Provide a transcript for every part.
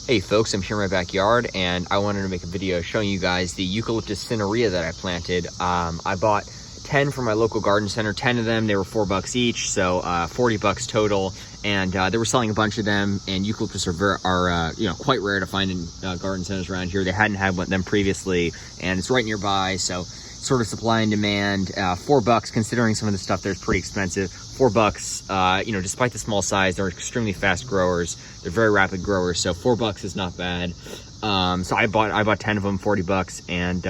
Hey folks, I'm here in my backyard and I wanted to make a video showing you guys the Eucalyptus cinerea that I planted. I bought 10 from my local garden center, 10 of them. They were $4 each, so $40 total. And they were selling a bunch of them, and eucalyptus are quite rare to find in garden centers around here. They hadn't had them previously, and it's right nearby, so sort of supply and demand. $4, considering some of the stuff there's pretty expensive. $4, despite the small size, they're extremely fast growers. They're very rapid growers, so $4 is not bad. So I bought 10 of them, $40, and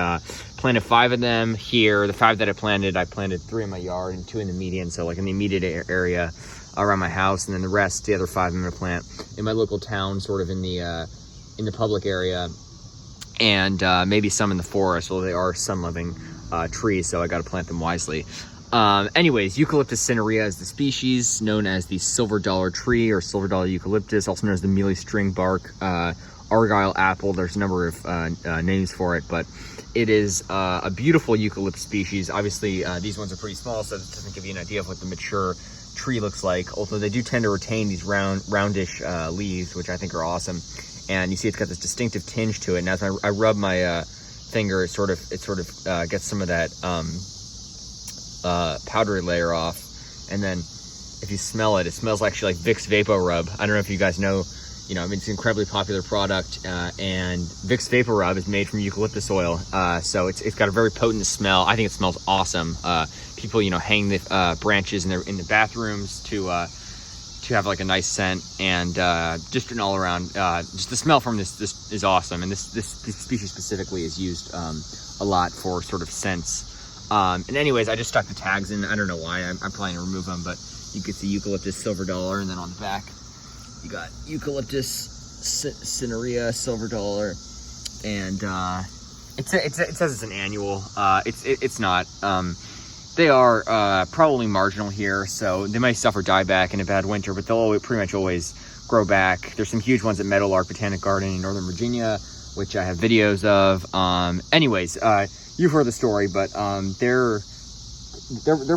planted 5 of them here. The 5 that I planted 3 in my yard and 2 in the median, so like in the immediate area around my house, and then the other 5 I'm gonna plant in my local town, sort of in the public area, and maybe some in the forest, although they are sun-loving trees, so I got to plant them wisely. Anyways, Eucalyptus cinerea is the species, known as the silver dollar tree or silver dollar eucalyptus, also known as the mealy string bark argyle apple. There's a number of names for it, but it is a beautiful eucalypt species. Obviously, these ones are pretty small, so this doesn't give you an idea of what the mature tree looks like, although they do tend to retain these roundish leaves, which I think are awesome. And you see it's got this distinctive tinge to it, and as I rub my finger, it sort of gets some of that powdery layer off. And then if you smell it, it smells actually like Vicks Vapor Rub. I don't know if you guys know, it's an incredibly popular product, and Vicks Vapor Rub is made from eucalyptus oil, so it's got a very potent smell. I think it smells awesome. People hang the branches in the bathrooms to have like a nice scent, and just an all around just the smell from this is awesome. And this species specifically is used a lot for sort of scents. And anyways, I just stuck the tags in. I don't know why. I'm planning to remove them, but you can see Eucalyptus silver dollar, and then on the back you got Eucalyptus cinerea silver dollar, and it says it's an annual. It's not. They are probably marginal here, so they might suffer dieback in a bad winter, but they'll pretty much always grow back. There's some huge ones at Meadowlark Botanic Garden in Northern Virginia, which I have videos of. Anyways, you've heard the story, but they're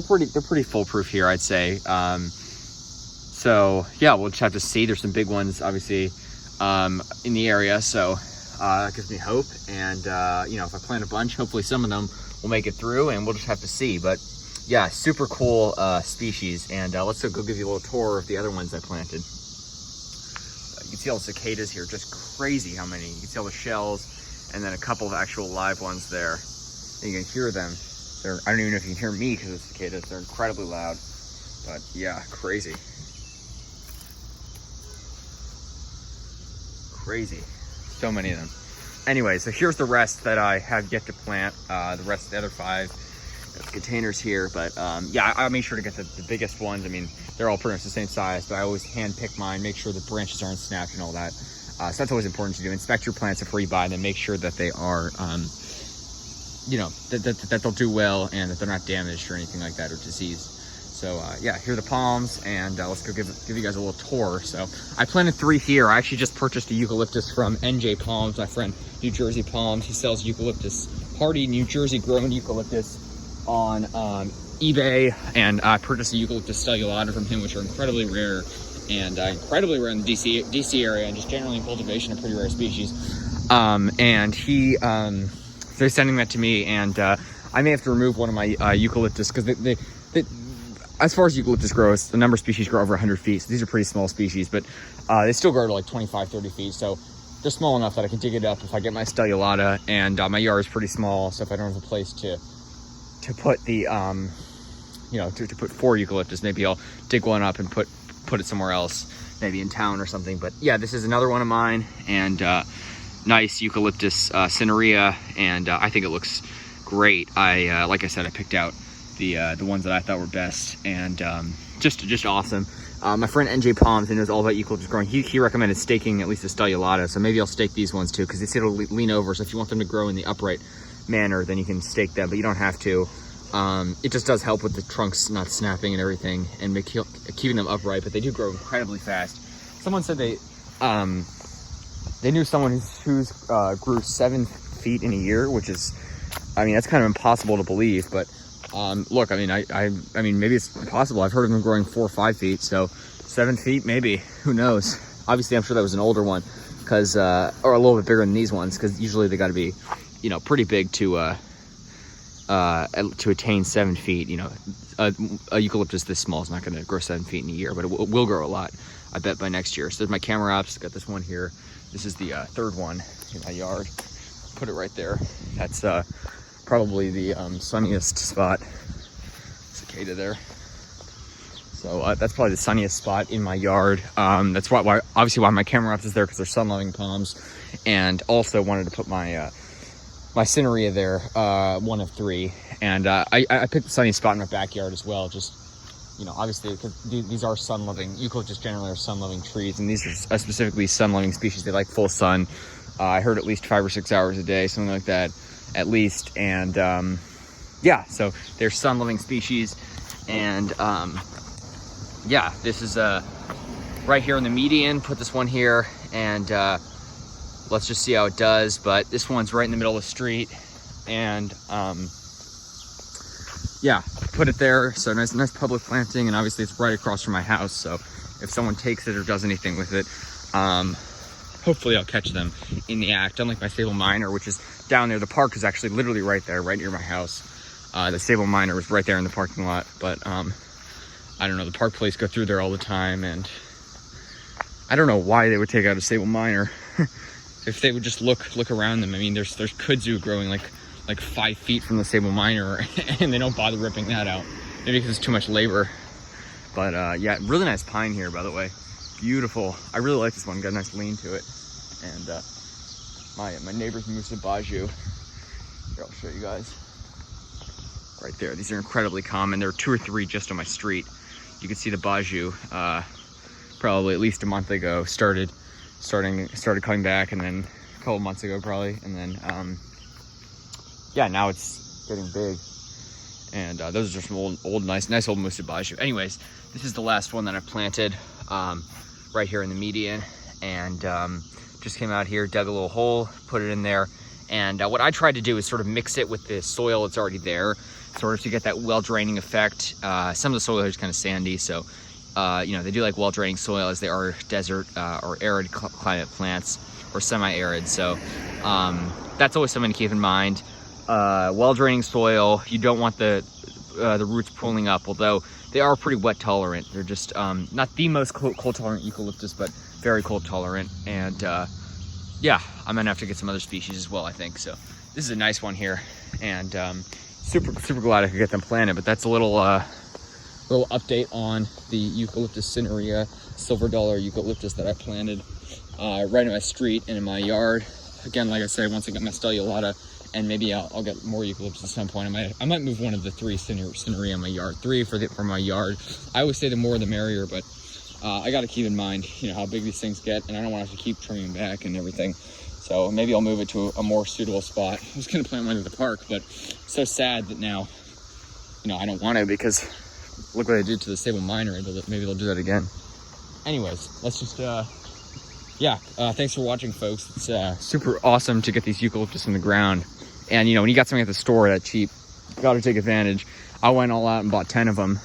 pretty foolproof here, I'd say. So yeah, we'll just have to see. There's some big ones, obviously, in the area, so that gives me hope. And if I plant a bunch, hopefully some of them will make it through, and we'll just have to see. But yeah, super cool species. And let's go give you a little tour of the other ones I planted. You can see all the cicadas here, just crazy how many. You can see all the shells, and then a couple of actual live ones there. And you can hear them. I don't even know if you can hear me because of the cicadas. They're incredibly loud. But yeah, crazy. Crazy. So many of them. Anyway, so here's the rest that I have yet to plant. The rest of the other 5 containers here. But yeah, I made sure to get the biggest ones. I mean, they're all pretty much the same size, but I always hand pick mine, make sure the branches aren't snapped and all that. So that's always important to do. Inspect your plants before you buy them. Make sure that they are, that they'll do well, and that they're not damaged or anything like that, or diseased. So yeah, here are the palms, and let's go give you guys a little tour. So I planted 3 here. I actually just purchased a eucalyptus from NJ Palms, my friend, New Jersey Palms. He sells eucalyptus, hardy New Jersey grown eucalyptus on eBay, and I purchased a eucalyptus stellulata from him, which are incredibly rare, and incredibly rare in the DC area, and just generally in cultivation, a pretty rare species. And he, they're sending that to me, and I may have to remove one of my eucalyptus, because they as far as eucalyptus grows, the number of species grow over 100 feet. So these are pretty small species, but they still grow to like 25, 30 feet. So they're small enough that I can dig it up if I get my stellulata, and my yard is pretty small. So if I don't have a place to put the, to put 4 eucalyptus, maybe I'll dig one up and put it somewhere else, maybe in town or something. But yeah, this is another one of mine, and nice eucalyptus cinerea, and I think it looks great. Like I said, I picked out the ones that I thought were best, and just awesome. My friend NJ Palms, who knows all about eucalyptus growing, he recommended staking at least a stellulata, so maybe I'll stake these ones too, because it'll lean over, so if you want them to grow in the upright manner, then you can stake them, but you don't have to. It just does help with the trunks not snapping and everything, and keeping them upright, but they do grow incredibly fast. Someone said they knew someone who's grew 7 feet in a year, which is, I mean, that's kind of impossible to believe, but look, I mean, maybe it's possible. I've heard of them growing 4 or 5 feet, so 7 feet, maybe, who knows? Obviously, I'm sure that was an older one, because or a little bit bigger than these ones, because usually they got to be, you know, pretty big to attain 7 feet. You know, a eucalyptus this small is not going to grow 7 feet in a year, but it will grow a lot, I bet, by next year. So there's my camera ops. Got this one here. This is the third one in my yard. Put it right there. That's probably the sunniest spot. Cicada there. So that's probably the sunniest spot in my yard. That's why obviously why my camera ops is there, because they're sun-loving palms. And also wanted to put my my cinerea there, 1 of 3. And I picked the sunniest spot in my backyard as well. Just, you know, obviously, because these are sun-loving. Eucalyptus generally are sun-loving trees, and these are specifically sun-loving species. They like full sun. I heard at least 5 or 6 hours a day, something like that, at least. And yeah, so they're sun-loving species. And yeah, this is right here in the median. Put this one here, and let's just see how it does. But this one's right in the middle of the street, and yeah, put it there. So nice public planting, and obviously it's right across from my house. So if someone takes it or does anything with it, hopefully I'll catch them in the act. Unlike my Sable Minor, which is down there. The park is actually literally right there, right near my house. The Sable Minor was right there in the parking lot, but I don't know, the park police go through there all the time, and I don't know why they would take out a Sable Minor. If they would just look around them. I mean, there's kudzu growing like 5 feet from the Sable Minor, and they don't bother ripping that out. Maybe because it's too much labor. But yeah, really nice pine here, by the way. Beautiful. I really like this one. Got a nice lean to it. And my neighbor's Musa Baju. Here, I'll show you guys. Right there. These are incredibly common. There are 2 or 3 just on my street. You can see the Baju, probably at least a month ago, started coming back, and then a couple months ago probably, and then yeah, now it's getting big. And those are just some old nice old Musa Baju. Anyways, this is the last one that I planted right here in the median, and just came out here, dug a little hole, put it in there. And what I tried to do is sort of mix it with the soil that's already there, sort of to get that well draining effect. Some of the soil here is kind of sandy, so you know, they do like well draining soil, as they are desert or arid climate plants, or semi-arid. So that's always something to keep in mind. Well draining soil. You don't want the roots pulling up, although they are pretty wet tolerant. They're just not the most cold tolerant eucalyptus, but very cold tolerant. And yeah, I'm gonna have to get some other species as well, I think. So this is a nice one here, and super glad I could get them planted. But that's a little update on the Eucalyptus cinerea, silver dollar eucalyptus that I planted right in my street and in my yard. Again, like I said, once I get my stellulata, and maybe I'll get more eucalyptus at some point. I might move one of the 3 cinerea in my yard. 3 for my yard. I always say the more the merrier, but I got to keep in mind, you know, how big these things get, and I don't want to have to keep trimming back and everything. So maybe I'll move it to a more suitable spot. I was going to plant one in the park, but so sad that now, you know, I don't want to, because look what I did to the Sable Minor. Maybe they'll do that again. Anyways, let's just, yeah, thanks for watching, folks. It's super awesome to get these eucalyptus in the ground. And, you know, when you got something at the store that cheap, you got to take advantage. I went all out and bought 10 of them.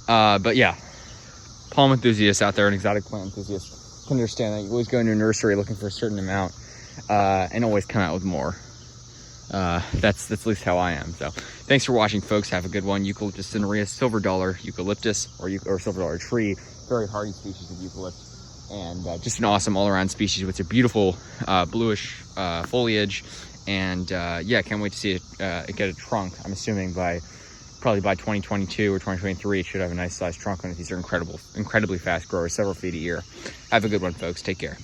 But yeah, palm enthusiasts out there and exotic plant enthusiasts can understand that you always go into a nursery looking for a certain amount and always come out with more. That's at least how I am. So thanks for watching, folks. Have a good one. Eucalyptus cinerea, silver dollar eucalyptus, or silver dollar tree, very hardy species of eucalyptus, and just an awesome all-around species with a beautiful bluish foliage. And yeah, can't wait to see it get a trunk. I'm assuming probably by 2022 or 2023, it should have a nice sized trunk on it. These are incredibly fast growers, several feet a year. Have a good one, folks. Take care.